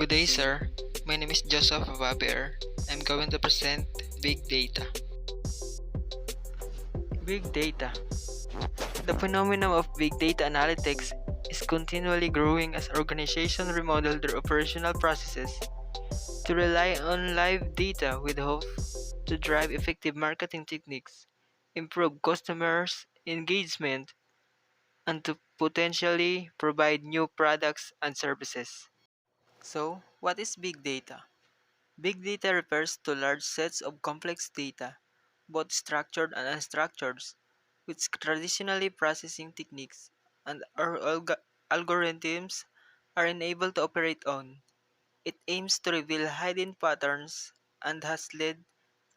Good day, sir. My name is Joseph Vaber. I'm going to present Big Data. Big Data. The phenomenon of big data analytics is continually growing as organizations remodel their operational processes to rely on live data with hope to drive effective marketing techniques, improve customers' engagement, and to potentially provide new products and services. So, what is big data? Big data refers to large sets of complex data, both structured and unstructured, which traditionally processing techniques and our algorithms are enabled to operate on. It aims to reveal hidden patterns and has led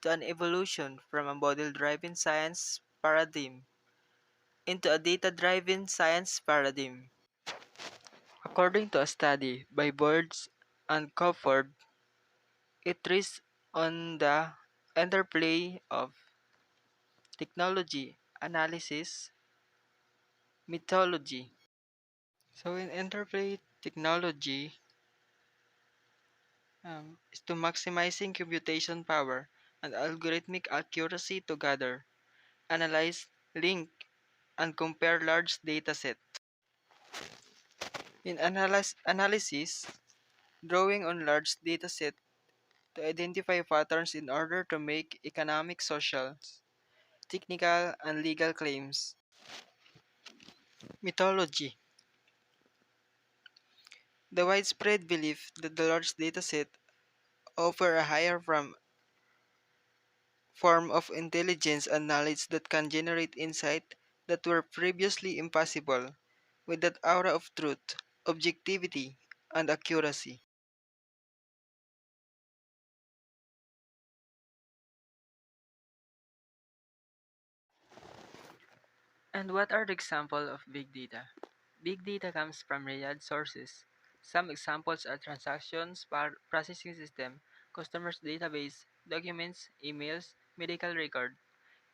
to an evolution from a model-driven science paradigm into a data-driven science paradigm. According to a study by Birds and Crawford, it rests on the interplay of technology, analysis, mythology. So in interplay technology is to maximizing computation power and algorithmic accuracy to gather, analyze, link, and compare large data sets. In analysis, drawing on large data set to identify patterns in order to make economic, social, technical, and legal claims. Mythology. The widespread belief that the large dataset offer a higher form of intelligence and knowledge that can generate insight that were previously impossible, with that aura of truth, objectivity, and accuracy. And what are the examples of big data? Big data comes from myriad sources. Some examples are transactions, processing system, customers database, documents, emails, medical record,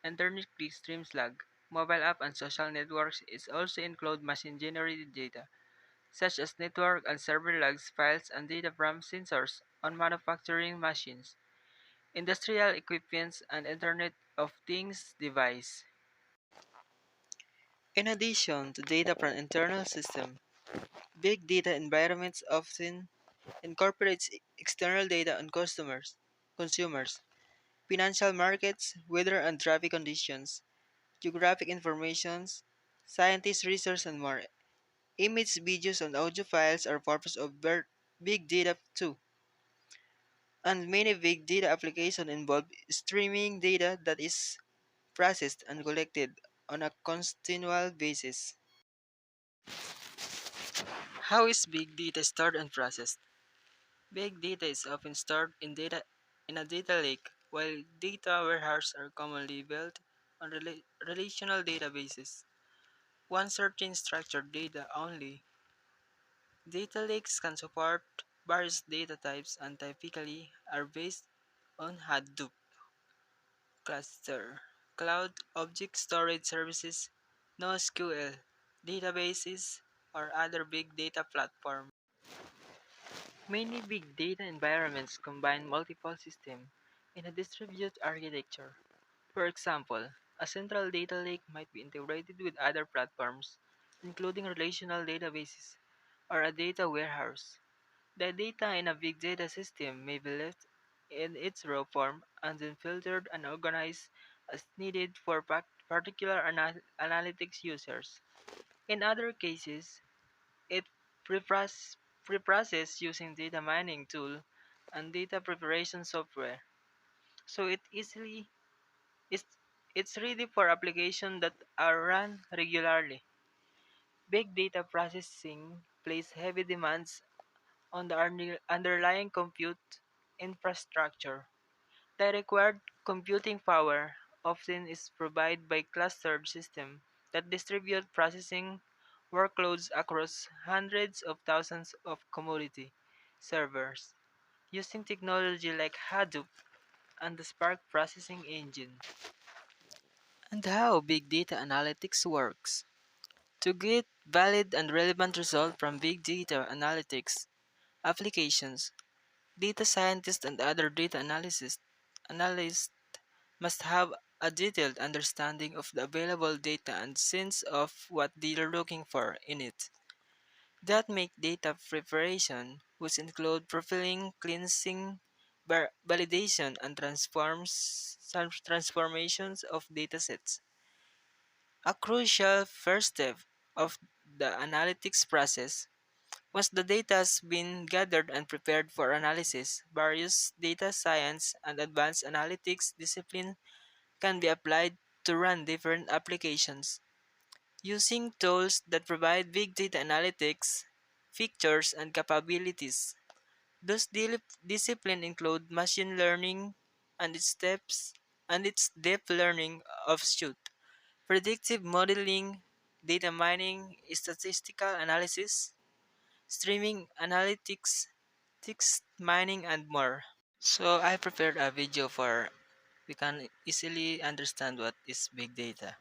internet clickstreams log, mobile app and social networks. It also include machine-generated data, such as network and server logs, files, and data from sensors on manufacturing machines, industrial equipments, and Internet of Things device. In addition to data from internal systems, big data environments often incorporates external data on consumers, financial markets, weather and traffic conditions, geographic informations, scientist research and more. Image, videos, and audio files are purpose of big data too. And many big data applications involve streaming data that is processed and collected on a continual basis. How is big data stored and processed? Big data is often stored in a data lake, while data warehouses are commonly built on relational databases. One certain structured data only. Data lakes can support various data types and typically are based on Hadoop cluster, cloud object storage services, NoSQL databases, or other big data platforms. Many big data environments combine multiple systems in a distributed architecture. For example, a central data lake might be integrated with other platforms, including relational databases or a data warehouse. The data in a big data system may be left in its raw form and then filtered and organized as needed for particular analytics users. In other cases, it preprocessed using data mining tool and data preparation software. So it's, it's ready for applications that are run regularly. Big data processing places heavy demands on the underlying compute infrastructure. The required computing power often is provided by clustered systems that distribute processing workloads across hundreds of thousands of commodity servers using technology like Hadoop and the Spark processing engine. And how big data analytics works. To get valid and relevant results from big data analytics, applications. Data scientists and other data analysts must have a detailed understanding of the available data and sense of what they are looking for in it. That make data preparation, which include profiling, cleansing, validation, and transformations of datasets. A crucial first step of the analytics process. Once the data has been gathered and prepared for analysis, various data science and advanced analytics disciplines can be applied to run different applications. Using tools that provide big data analytics, features, and capabilities. Those disciplines include machine learning and its deep learning offshoot, predictive modeling, data mining, statistical analysis, streaming analytics, text mining, and more. So I prepared a video for we can easily understand what is big data.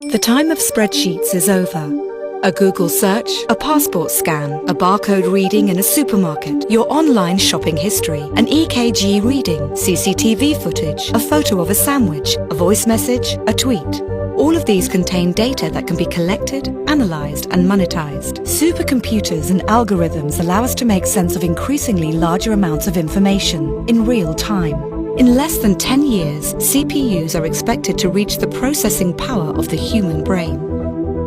The time of spreadsheets is over. A Google search, a passport scan, a barcode reading in a supermarket, your online shopping history, an EKG reading, CCTV footage, a photo of a sandwich, a voice message, a tweet. All of these contain data that can be collected, analyzed, and monetized. Supercomputers and algorithms allow us to make sense of increasingly larger amounts of information in real time. In less than 10 years, CPUs are expected to reach the processing power of the human brain.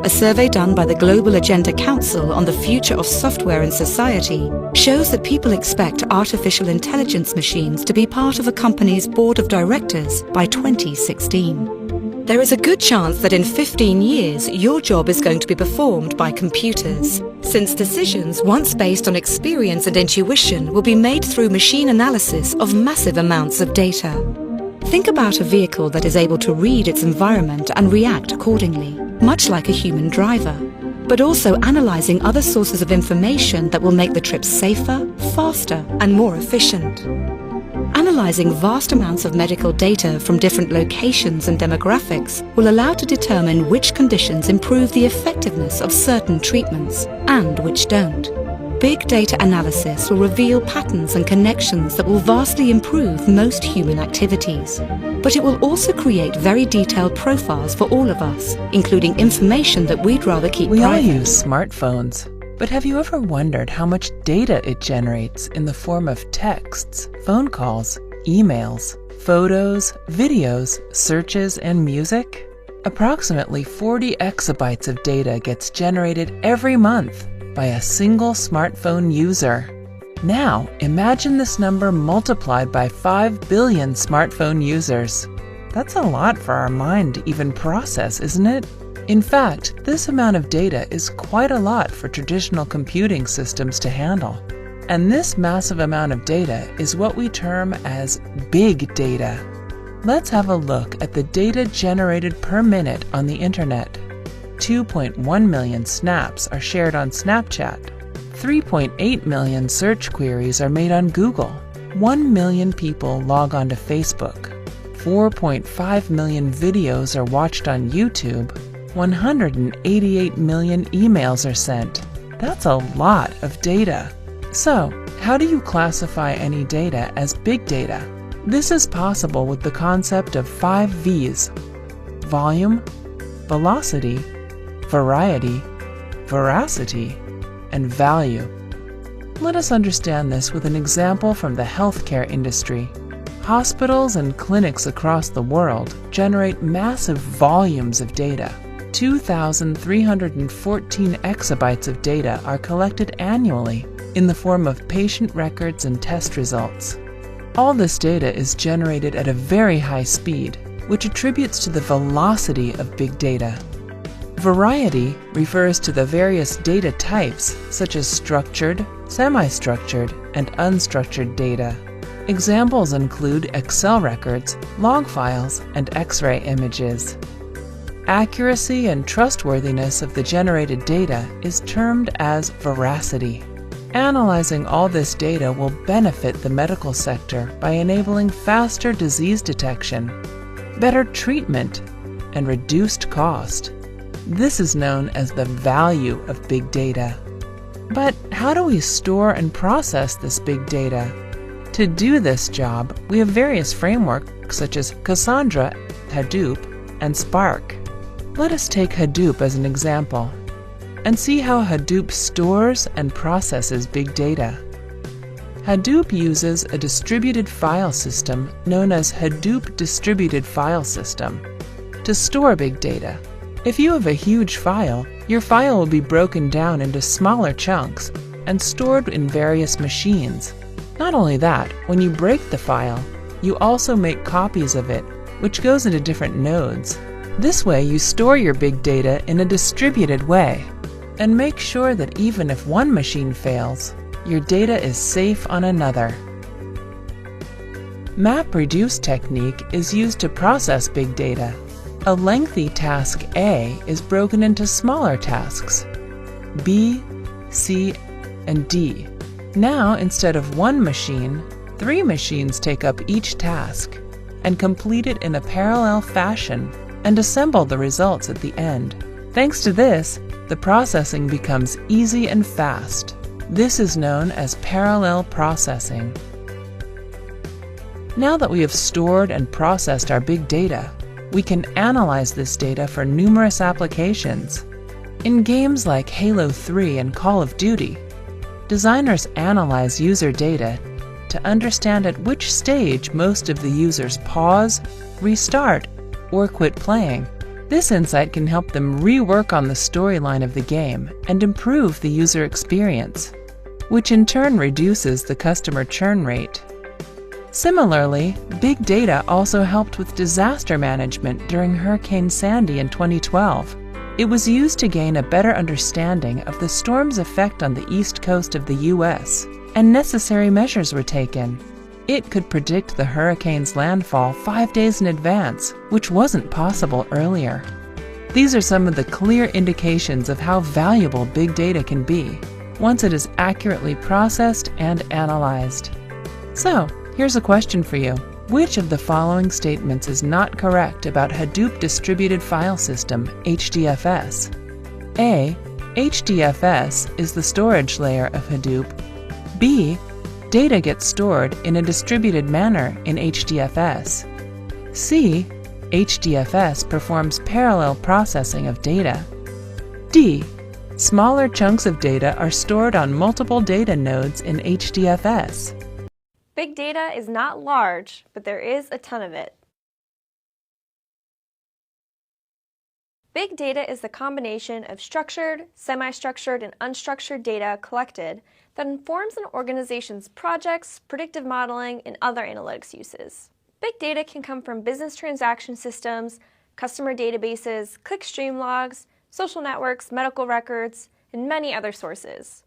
A survey done by the Global Agenda Council on the Future of Software in Society shows that people expect artificial intelligence machines to be part of a company's board of directors by 2016. There is a good chance that in 15 years, your job is going to be performed by computers, since decisions once based on experience and intuition will be made through machine analysis of massive amounts of data. Think about a vehicle that is able to read its environment and react accordingly, much like a human driver, but also analyzing other sources of information that will make the trip safer, faster, and more efficient. Analyzing vast amounts of medical data from different locations and demographics will allow to determine which conditions improve the effectiveness of certain treatments and which don't. Big data analysis will reveal patterns and connections that will vastly improve most human activities. But it will also create very detailed profiles for all of us, including information that we'd rather keep private. We all use smartphones, but have you ever wondered how much data it generates in the form of texts, phone calls, emails, photos, videos, searches, and music? Approximately 40 exabytes of data gets generated every month by a single smartphone user. Now, imagine this number multiplied by 5 billion smartphone users. That's a lot for our mind to even process, isn't it? In fact, this amount of data is quite a lot for traditional computing systems to handle. And this massive amount of data is what we term as big data. Let's have a look at the data generated per minute on the internet. 2.1 million snaps are shared on Snapchat. 3.8 million search queries are made on Google. 1 million people log on to Facebook. 4.5 million videos are watched on YouTube. 188 million emails are sent. That's a lot of data. So, how do you classify any data as big data? This is possible with the concept of 5 V's: volume, velocity, variety, veracity, and value. Let us understand this with an example from the healthcare industry. Hospitals and clinics across the world generate massive volumes of data. 2,314 exabytes of data are collected annually in the form of patient records and test results. All this data is generated at a very high speed, which attributes to the velocity of big data. Variety refers to the various data types, such as structured, semi-structured, and unstructured data. Examples include Excel records, log files, and X-ray images. Accuracy and trustworthiness of the generated data is termed as veracity. Analyzing all this data will benefit the medical sector by enabling faster disease detection, better treatment, and reduced cost. This is known as the value of big data. But how do we store and process this big data? To do this job, we have various frameworks such as Cassandra, Hadoop, and Spark. Let us take Hadoop as an example and see how Hadoop stores and processes big data. Hadoop uses a distributed file system known as Hadoop Distributed File System to store big data. If you have a huge file, your file will be broken down into smaller chunks and stored in various machines. Not only that, when you break the file, you also make copies of it, which goes into different nodes. This way you store your big data in a distributed way and make sure that even if one machine fails, your data is safe on another. MapReduce technique is used to process big data. A lengthy task A is broken into smaller tasks, B, C, and D. Now, instead of one machine, 3 machines take up each task and complete it in a parallel fashion and assemble the results at the end. Thanks to this, the processing becomes easy and fast. This is known as parallel processing. Now that we have stored and processed our big data, we can analyze this data for numerous applications. In games like Halo 3 and Call of Duty, designers analyze user data to understand at which stage most of the users pause, restart, or quit playing. This insight can help them rework on the storyline of the game and improve the user experience, which in turn reduces the customer churn rate. Similarly, big data also helped with disaster management during Hurricane Sandy in 2012. It was used to gain a better understanding of the storm's effect on the east coast of the U.S., and necessary measures were taken. It could predict the hurricane's landfall 5 days in advance, which wasn't possible earlier. These are some of the clear indications of how valuable big data can be once it is accurately processed and analyzed. So, here's a question for you. Which of the following statements is not correct about Hadoop Distributed File System, HDFS? A. HDFS is the storage layer of Hadoop. B. Data gets stored in a distributed manner in HDFS. C. HDFS performs parallel processing of data. D. Smaller chunks of data are stored on multiple data nodes in HDFS. Big data is not large, but there is a ton of it. Big data is the combination of structured, semi-structured, and unstructured data collected that informs an organization's projects, predictive modeling, and other analytics uses. Big data can come from business transaction systems, customer databases, clickstream logs, social networks, medical records, and many other sources.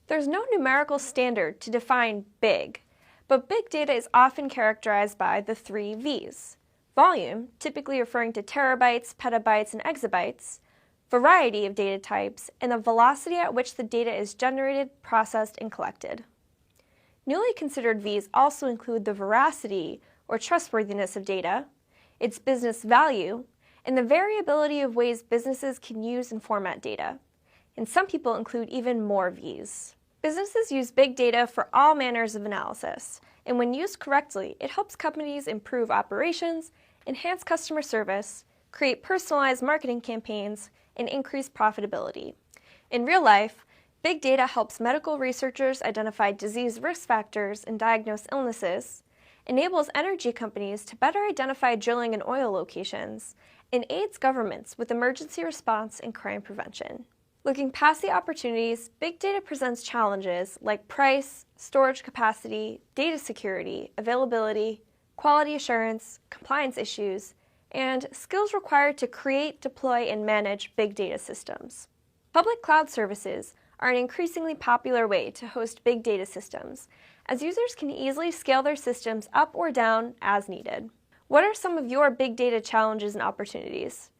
There's no numerical standard to define big, but big data is often characterized by the 3 V's. Volume, typically referring to terabytes, petabytes, and exabytes, variety of data types, and the velocity at which the data is generated, processed, and collected. Newly considered V's also include the veracity or trustworthiness of data, its business value, and the variability of ways businesses can use and format data. And some people include even more V's. Businesses use big data for all manners of analysis, and when used correctly, it helps companies improve operations, enhance customer service, create personalized marketing campaigns, and increase profitability. In real life, big data helps medical researchers identify disease risk factors and diagnose illnesses, enables energy companies to better identify drilling and oil locations, and aids governments with emergency response and crime prevention. Looking past the opportunities, big data presents challenges like price, storage capacity, data security, availability, quality assurance, compliance issues, and skills required to create, deploy, and manage big data systems. Public cloud services are an increasingly popular way to host big data systems, as users can easily scale their systems up or down as needed. What are some of your big data challenges and opportunities?